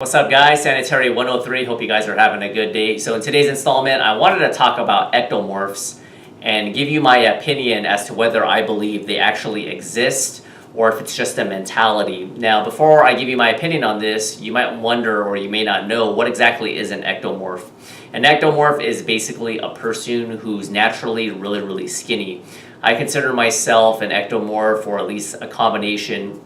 What's up guys, Sanitary 103, hope you guys are having a good day. So in today's installment, I wanted to talk about ectomorphs and give you my opinion as to whether I believe they actually exist or if it's just a mentality. Now before I give you my opinion on this, you might wonder or you may not know what exactly is an ectomorph. An ectomorph is basically a person who's naturally really skinny. I consider myself an ectomorph, or at least a combination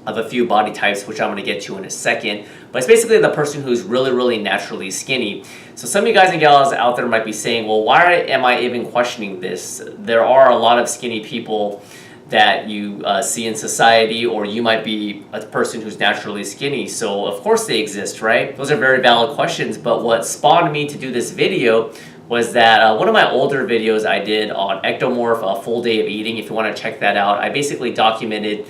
of a few body types, which I'm going to get to in a second. But it's basically the person who's really naturally skinny. So some of you guys and gals out there might be saying, well, why am I even questioning this? There are a lot of skinny people that you see in society, or you might be a person who's naturally skinny, so of course they exist, right? Those are very valid questions, but what spawned me to do this video was that one of my older videos I did on ectomorph, a full day of eating. If you want to check that out, I basically documented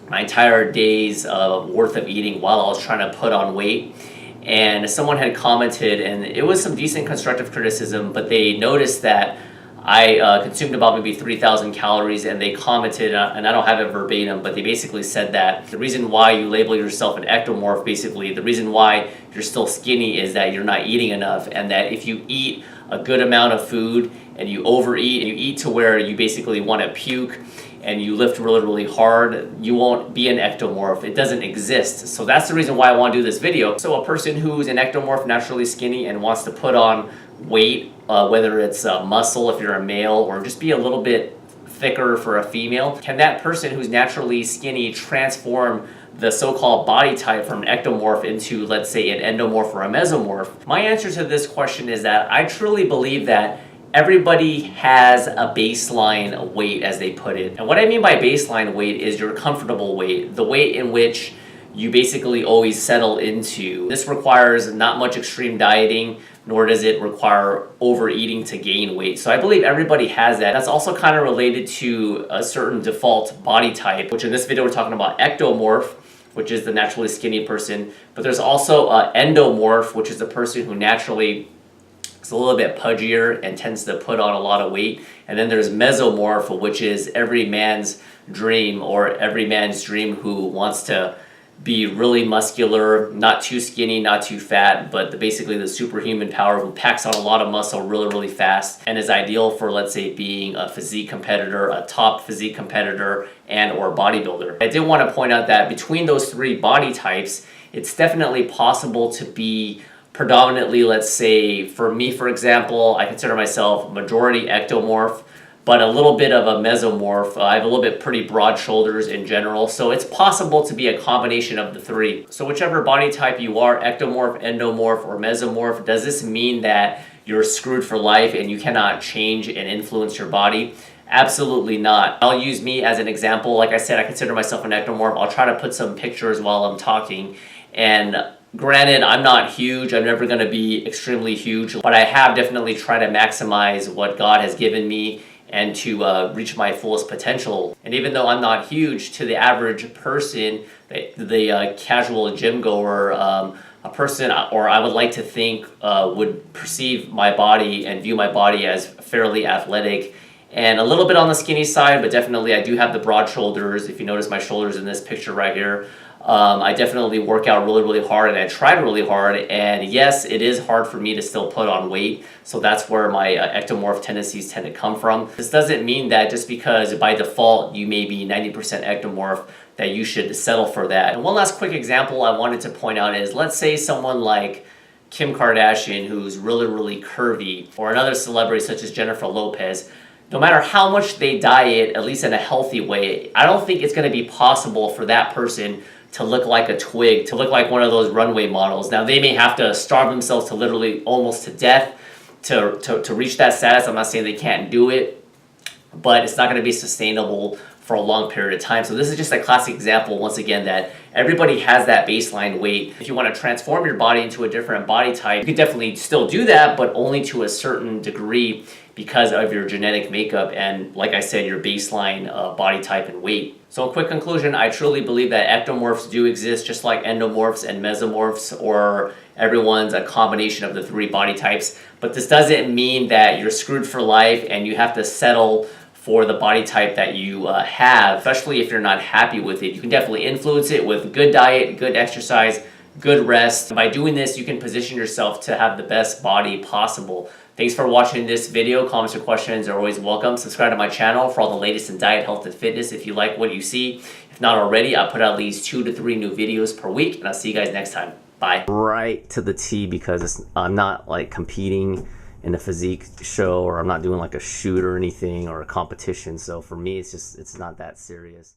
my entire day's worth of eating while I was trying to put on weight. And someone had commented, and it was some decent constructive criticism, but they noticed that I consumed about maybe 3,000 calories, and they commented, and I don't have it verbatim, but they basically said that the reason why you label yourself an ectomorph, basically the reason why you're still skinny is that you're not eating enough, and that if you eat a good amount of food and you overeat and you eat to where you basically want to puke and you lift really hard, you won't be an ectomorph. It doesn't exist. So that's the reason why I want to do this video. So a person who's an ectomorph, naturally skinny, and wants to put on weight, whether it's muscle if you're a male, or just be a little bit thicker for a female, can that person who's naturally skinny transform the so-called body type from an ectomorph into, let's say, an endomorph or a mesomorph? My answer to this question is that I truly believe that everybody has a baseline weight, as they put it. And what I mean by baseline weight is your comfortable weight, the weight in which you basically always settle into. This requires not much extreme dieting, nor does it require overeating to gain weight. So I believe everybody has that. That's also kind of related to a certain default body type, which in this video we're talking about ectomorph, which is the naturally skinny person. But there's also endomorph, which is the person who naturally is a little bit pudgier and tends to put on a lot of weight. And then there's mesomorph, which is every man's dream, or every man's dream who wants to be really muscular, not too skinny, not too fat, but basically the superhuman power, who packs on a lot of muscle really fast, and is ideal for, let's say, being a physique competitor, a top physique competitor, and or bodybuilder. I did want to point out that between those three body types, it's definitely possible to be predominantly, let's say, for me, for example, I consider myself majority ectomorph, but a little bit of a mesomorph. I have a little bit pretty broad shoulders in general, so it's possible to be a combination of the three. So whichever body type you are, ectomorph, endomorph, or mesomorph, does this mean that you're screwed for life and you cannot change and influence your body? Absolutely not. I'll use me as an example. Like I said, I consider myself an ectomorph. I'll try to put some pictures while I'm talking, and granted, I'm not huge. I'm never going to be extremely huge, but I have definitely tried to maximize what God has given me and to reach my fullest potential. And even though I'm not huge, to the average person, the casual gym goer, a person, or I would like to think, would perceive my body and view my body as fairly athletic and a little bit on the skinny side, but definitely I do have the broad shoulders. If you notice my shoulders in this picture right here, I definitely work out really hard, and I tried really hard, and yes, it is hard for me to still put on weight, so that's where my ectomorph tendencies tend to come from. This doesn't mean that just because by default you may be 90% ectomorph that you should settle for that. And one last quick example I wanted to point out is, let's say someone like Kim Kardashian, who's really curvy, or another celebrity such as Jennifer Lopez. No matter how much they diet, at least in a healthy way, I don't think it's going to be possible for that person to look like a twig, to look like one of those runway models. Now, they may have to starve themselves to literally almost to death to reach that status. I'm not saying they can't do it, but it's not going to be sustainable for a long period of time. So this is just a classic example, once again, that everybody has that baseline weight. If you want to transform your body into a different body type, you can definitely still do that, but only to a certain degree because of your genetic makeup and, like I said, your baseline body type and weight. So a quick conclusion, I truly believe that ectomorphs do exist, just like endomorphs and mesomorphs, or everyone's a combination of the three body types. But this doesn't mean that you're screwed for life and you have to settle for the body type that you have, especially if you're not happy with it. You can definitely influence it with good diet, good exercise, good rest. By doing this, you can position yourself to have the best body possible. Thanks for watching this video. Comments or questions are always welcome. Subscribe to my channel for all the latest in diet, health, and fitness if you like what you see. If not already, I put out at least 2 to 3 new videos per week, and I'll see you guys next time. Bye. Right to the T, because I'm not like competing in a physique show, or I'm not doing like a shoot or anything or a competition. So for me, it's not that serious.